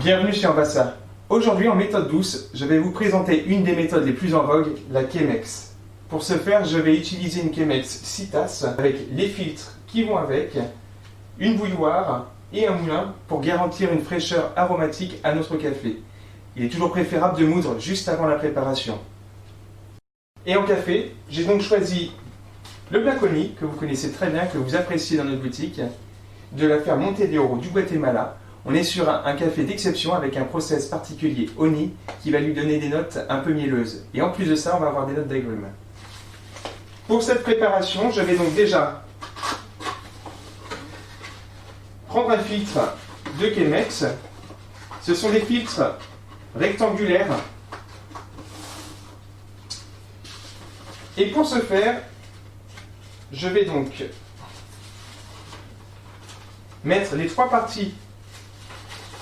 Bienvenue chez Ambassa. Aujourd'hui en méthode douce, je vais vous présenter une des méthodes les plus en vogue, la Chemex. Pour ce faire, je vais utiliser une Chemex 6 tasses avec les filtres qui vont avec, une bouilloire et un moulin pour garantir une fraîcheur aromatique à notre café. Il est toujours préférable de moudre juste avant la préparation. Et en café, j'ai donc choisi le Black Honey, que vous connaissez très bien, que vous appréciez dans notre boutique, de la ferme Monte de Oro du Guatemala. On est sur un café d'exception avec un process particulier honey qui va lui donner des notes un peu mielleuses. Et en plus de ça, on va avoir des notes d'agrumes. Pour cette préparation, je vais donc déjà prendre un filtre de Chemex. Ce sont des filtres rectangulaires. Et pour ce faire, je vais donc mettre les trois parties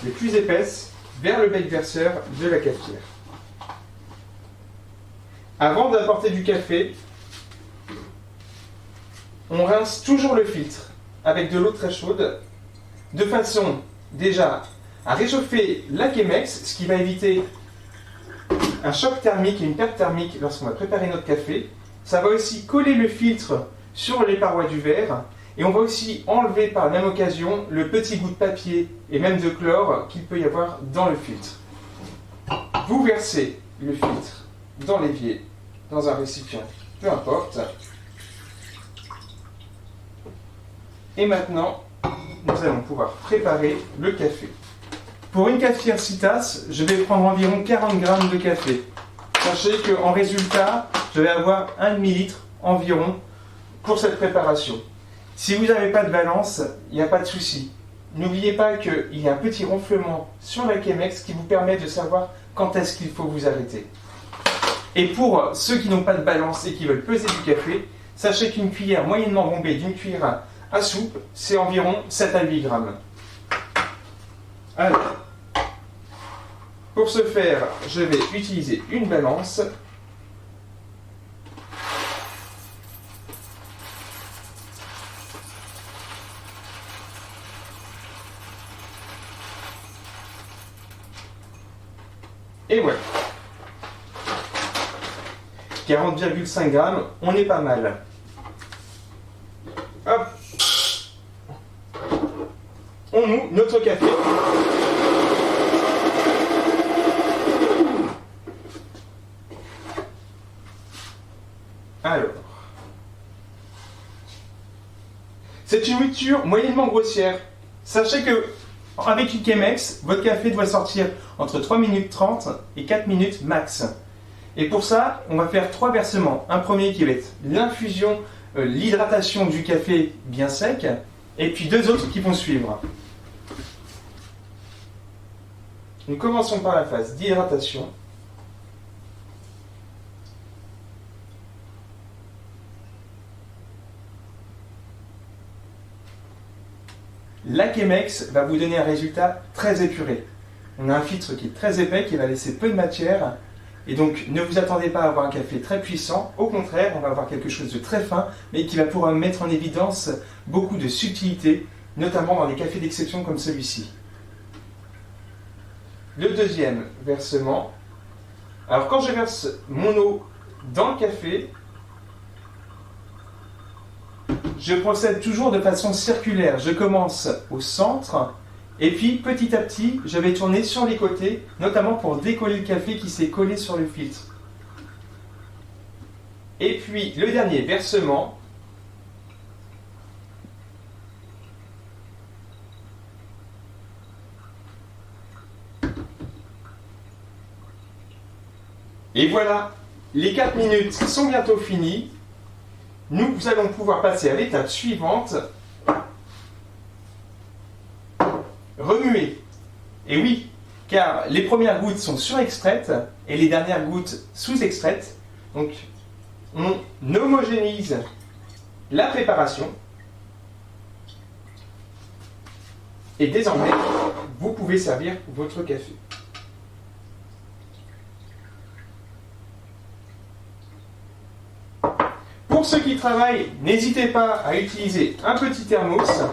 les plus épaisses vers le bec verseur de la cafetière. Avant d'apporter du café, on rince toujours le filtre avec de l'eau très chaude, de façon déjà à réchauffer la Chemex, ce qui va éviter un choc thermique et une perte thermique lorsqu'on va préparer notre café. Ça va aussi coller le filtre sur les parois du verre. Et on va aussi enlever par la même occasion le petit bout de papier et même de chlore qu'il peut y avoir dans le filtre. Vous versez le filtre dans l'évier, dans un récipient, peu importe. Et maintenant, nous allons pouvoir préparer le café. Pour une cafetière 6 tasses, je vais prendre environ 40 g de café. Sachez qu'en résultat, je vais avoir 1 demi-litre environ pour cette préparation. Si vous n'avez pas de balance, il n'y a pas de souci. N'oubliez pas qu'il y a un petit ronflement sur la Chemex qui vous permet de savoir quand est-ce qu'il faut vous arrêter. Et pour ceux qui n'ont pas de balance et qui veulent peser du café, sachez qu'une cuillère moyennement bombée d'une cuillère à soupe, c'est environ 7 à 8 grammes. Alors, pour ce faire, je vais utiliser une balance. Et voilà. 40,5 grammes, on est pas mal. Hop. On noue notre café. Alors. C'est une mouture moyennement grossière. Sachez que avec une Chemex, votre café doit sortir entre 3 minutes 30 et 4 minutes max. Et pour ça, on va faire 3 versements. Un premier qui va être l'infusion, l'hydratation du café bien sec, et puis 2 autres qui vont suivre. Nous commençons par la phase d'hydratation. La Chemex va vous donner un résultat très épuré. On a un filtre qui est très épais, qui va laisser peu de matière. Et donc, ne vous attendez pas à avoir un café très puissant. Au contraire, on va avoir quelque chose de très fin, mais qui va pouvoir mettre en évidence beaucoup de subtilité, notamment dans des cafés d'exception comme celui-ci. Le deuxième versement. Alors, quand je verse mon eau dans le café, je procède toujours de façon circulaire. Je commence au centre et puis petit à petit, je vais tourner sur les côtés, notamment pour décoller le café qui s'est collé sur le filtre. Et puis le dernier versement. Et voilà, les 4 minutes sont bientôt finies. Nous allons pouvoir passer à l'étape suivante. Remuer. Et oui, car les premières gouttes sont surextraites et les dernières gouttes sous-extraites. Donc, on homogénéise la préparation. Et désormais, vous pouvez servir votre café. Pour ceux qui travaillent, n'hésitez pas à utiliser un petit thermos.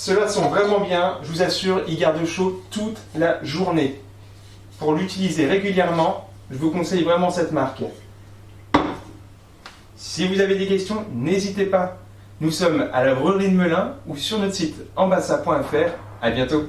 Ceux-là sont vraiment bien, je vous assure, ils gardent chaud toute la journée. Pour l'utiliser régulièrement, je vous conseille vraiment cette marque. Si vous avez des questions, n'hésitez pas. Nous sommes à la Brûlerie de Melun ou sur notre site ambassa.fr. À bientôt.